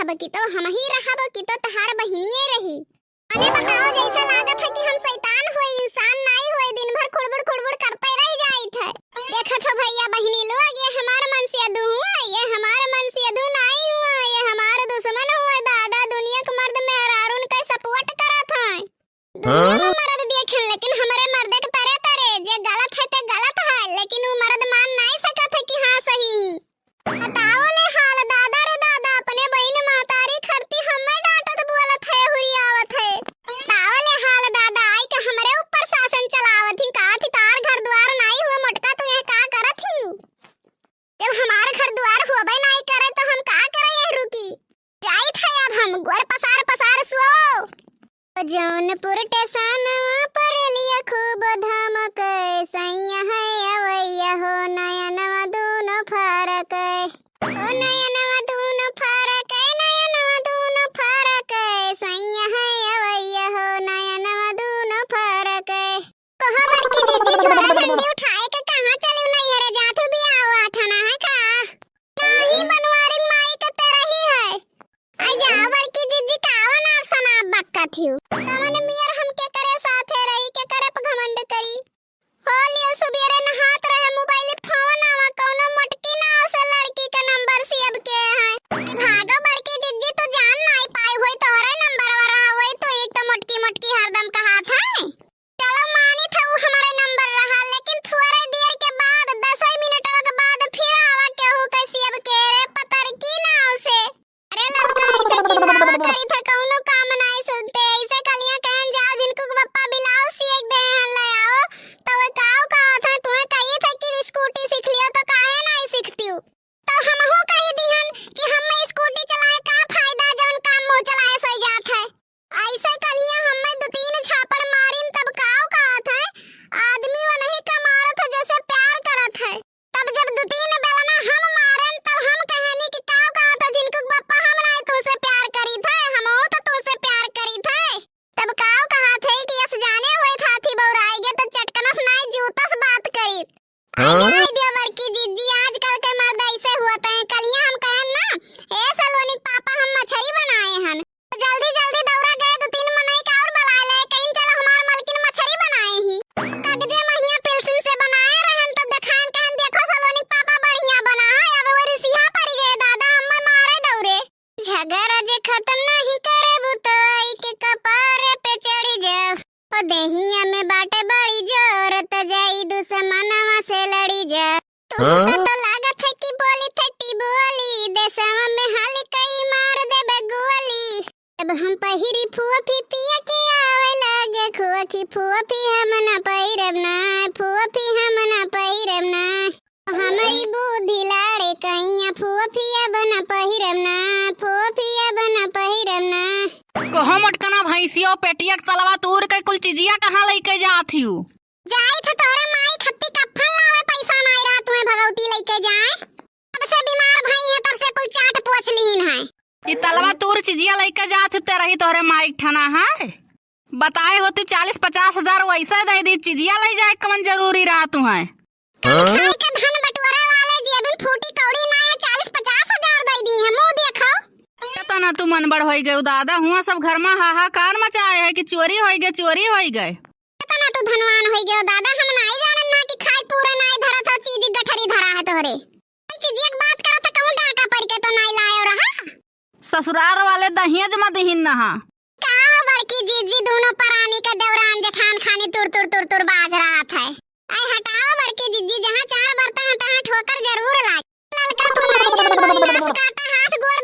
रहब की तो हम ही रहब की तो तहार बहिनिए रही। अने बताओ जैसे लागत है कि हम शैतान होई इंसान नहीं होई, दिन भर खुड़बुड़ करते रह जाइत है। देखत हो भैया बहिनी लोग, ये हमार मन से अदू हुआ, ये हमार मन से अदू नहीं हुआ, ये हमार दुश्मन हुआ। दादा दुनिया के मर्द मेहरारून का सपोर्ट करत है। दुनिया में मर्द देखें लेकिन हमारे मर्द के तरे तरे जे गलत है ते गलत है, लेकिन वो मर्द मान नहीं सकत है कि हां सही। बताओ ले हाल दादा रे दादा, अपने बहन मातारी खरती हमें डांटत बोलत है हुई आवत है। बताओ ले हाल दादा, आई के हमरे ऊपर शासन चलावत ही का थी तार घर द्वार नहीं हुआ मोटका, तो ये का करत ही? जब हमार घर द्वार होबे नहीं करे तो हम का करे? ये रुकी जाइत है अब हम गोड़ पसार सो। जौनपुर स्टेशन पर लिया खूब धमक, सैया है अवैया हो नयनवा दूनो फरक, ओ नयनवा दूनो फरक, नयनवा दूनो फरक, सैया है अवैया हो नयनवा दूनो फरक। कहां बड़की दीदी छोरा झंडी उठाए के कहां चली नहीं हरे जाथू भी आओ आठना है का नहीं बनवारी माई के तेरा ही है। आई जा बड़की दीदी कावा नाम सना बक्का थियो तमने मियर हम के करे साथे रही के करे घमंड करी हो लियो सुबेरे नहात रहे मोबाइल फोन आवा कोनो मोटकी ना से लड़की के नंबर से अब के है भागो बड़की दीदी तो जान नहीं पाई होई तोहरे नंबर वा रहा होई तो एक तो मोटकी हरदम का हाथ है। चलो मानी था वो हमारे नंबर रहा, लेकिन थोड़े देर के बाद 10 मिनट के बाद फिर आवा के हो कैसी अब के रे पतर की ना उसे। अरे लड़का ऐसे चिल्लावा करी था कोनो काम नहीं सुनते, ऐसे कलियां कहन जाओ जिनको पप्पा बिलाओ सीख दे हन ले आओ तो वो काऊ कहा था तुम्हें कही था कि स्कूटी सीख लियो तो काहे नहीं सीखती हो? तो हम हो कही दिहन कि हम स्कूटी चलाए का फायदा जौन काम मुंह चलाए सो जात है। ऐसे कलियां हमें 2-3 छापड़ मारिन तब काऊ कहा था आदमी वो नहीं कमारत है जैसे प्यार करत है। तब जब 2-3 बेलना हम मारन तब हम कहनी कि काऊ कहा था जिनको पप्पा हम नहीं तुझसे प्यार करी थे, हम हो तो तुझसे प्यार करी थे। तब काऊ कहा थे कि यस जाने हुए था थी बौराएगे तो चटकनस नहीं जूतस बात करी। आई दिया बड़की दीदी आजकल के मर्द ऐसे होते हैं। कलियां हम कहन ना ए सलोनी पापा हम मछली बनाए हन, जल्दी दौड़ा गए 2-3 मनई का और बुला ले कहीं चल हमार मालकिन मछली बनाए ही कगजे महिया पेल्सिन से बनाए रहन तो देखान कहन देखो सलोनी पापा बढ़िया बना है। अब वो रिसिया पड़ गए दादा हम मारे दौरे झगड़ा जे खत्म नहीं करे तो आई के कपारे पे चढ़ी जाओ ओ देहिया में बाटे बड़ी जोर तो जाई दुश्मनवा से लड़ी जा। तो लागत है कि बोली थट्टी बोली देशवा में हाली कई मार देबे गोली। अब हम पहिरी फुआ पिया के आवे लागे खुआ की फुआ हम ना पहिरब ना, फुआ हम ना पहिरब ना, हमारी बुद्धि लाड़े कहिया फुआ बना पहिरब ना, फुआ बना पहिरब ना। कहो मटकना भैंसियो पेटिया के तलवा तूर के कुल चीजिया कहां लेके जात हिउ? जाई थ तोरे माई खत्ती कफन लावे पैसा नहीं रहा तुम्हें भगवती लेके जाए। अब से बीमार भई है तब से कोई चाट पोछ लीन है। ई तलवा तूर चीजिया लेके जात ते रही तोरे माई ठना है बताए होती 40-50 हजार वैसे दे दी चीजिया ले जाए कमन जरूरी रहा तू है। खाए के धन बटोरे वाले जेब में फूटी कौड़ी ना है 40-50 हजार दे दी है मुंह देखो। तना तू मन बड़ होई गए दादा हुआ सब घर में हाहाकार मचाए है कि चोरी होई गए। तना तू धनवान होई गयो दादा, हम नहीं जानन ना कि खाए पूरा नहीं धरा था चीज गठरी धरा है तोरे। चीज एक बात करो त कहूं डाका पड़ के तो नहीं लायो रहा। ससुराल वाले दहेज में दहिन ना का बड़की जीजी दोनों परानी के देवरान जेठान खानी तुर बाज रहा था। आई हटाओ बड़की जीजी जहां 4 बर्तन है तहां ठोकर जरूर लाग। ललका तू नहीं जान बोली काटा हाथ गोड़